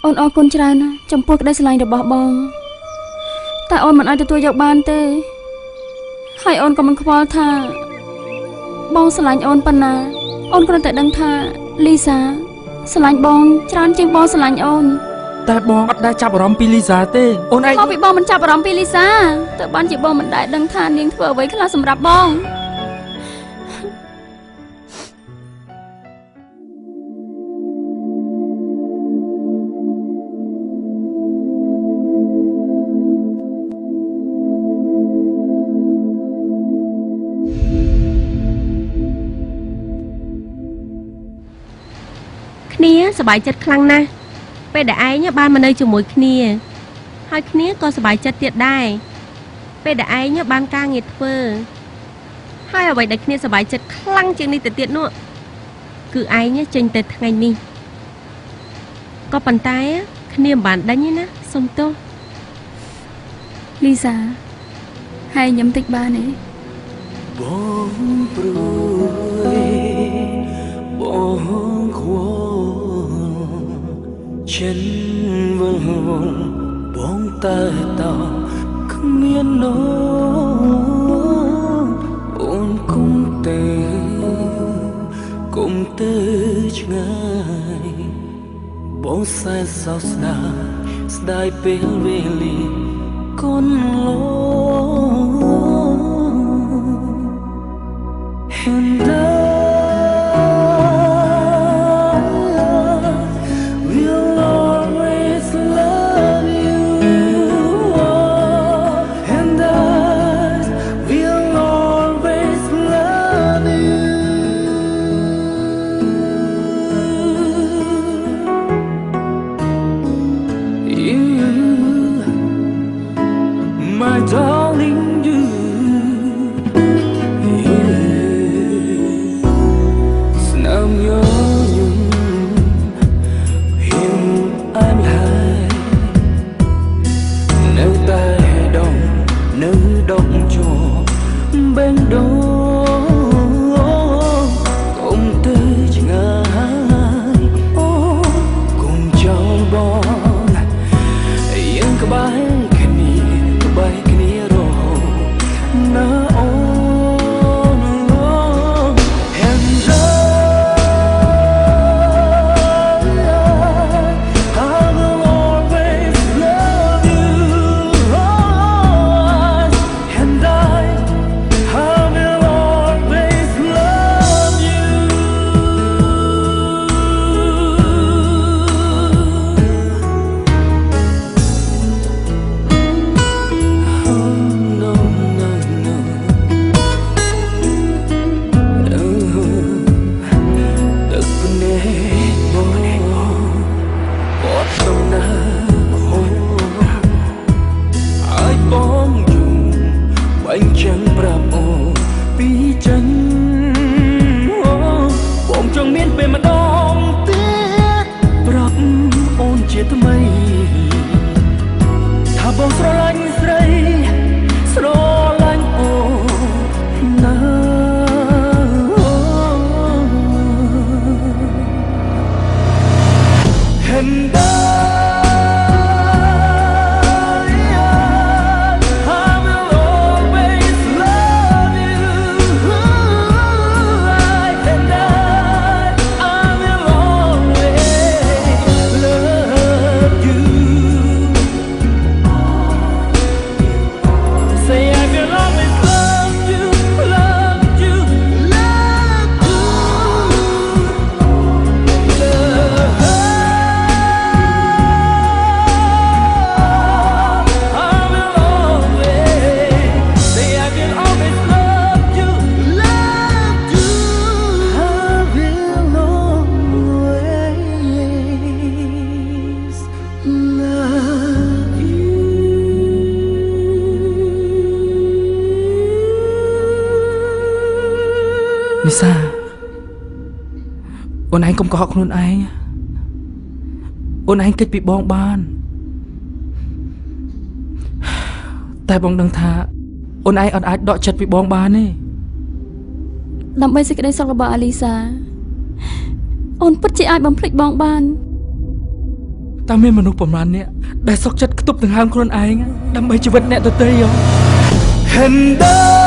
អូនអរគុណច្រើនណាស់ចំពោះក្តីស្រឡាញ់របស់បងតែអូនមិនអាចទទួលយកបានទេហើយអូនក៏មិនខ្វល់ថាបងស្រឡាញ់អូនប៉ុណ្ណាអូនគ្រាន់តែដឹងថាលីសាស្រឡាញ់បងច្រើនជាងបងស្រឡាញ់អូនតែបងអត់ដែលចាប់អារម្មណ៍ពីលីសាទេអូនឯងមកពីបងមិនចាប់អារម្មណ៍ពីលីសាតើបានជាបងមិនដែលដឹងថានាងធ្វើអ្វីខ្លះសម្រាប់បងគ្នាសប្បាយចិត្តខ្លាំងណាស់ពេលដែលឯងបានមកនៅជាមួយគ្នាហើយគ្នាក៏សប្បាយចិត្តទៀតដែរពេលដែលឯងបានការងារធ្វើហើយអ្វីដែលគ្នាសប្បាយចិត្តខ្លាំងជាងនេះទៅទៀតនោះគឺឯងចេញទៅថ្ងៃនេះក៏ប៉ុន្តែគ្នាមិនបានដេញទេណាសុំទោសលីសាហើយញ៉ាំតិចបានទេបងព្រួយបងខ្វល់ចិនវល់បងតែតគ្មាននោអូនគុំទៅឆ្ងាយបងសែសោកស្ដាយពេលវេលាកូនលោ And will always love you and I will always love you my darling you bên đó cùng tới ngài cùng cho bon những cái bài kia rồi nóលីសាអូនឯងកុំកុហកខ្លួនឯងអូនឯងគិតពីបងបានតែបងដឹងថាអូនឯងអត់អាចដកចិត្តពីបងបានទេដើម្បីសេចក្តីសុខរបស់អាលីសាអូនពិតជាអាចបំភ្លេចបងបាន តើមានមនុស្សប្រមាណអ្នកដែលសុខចិត្តខ្ទប់ដង្ហើមខ្លួនឯងដើម្បីជីវិតអ្នកដទៃយោ Hendak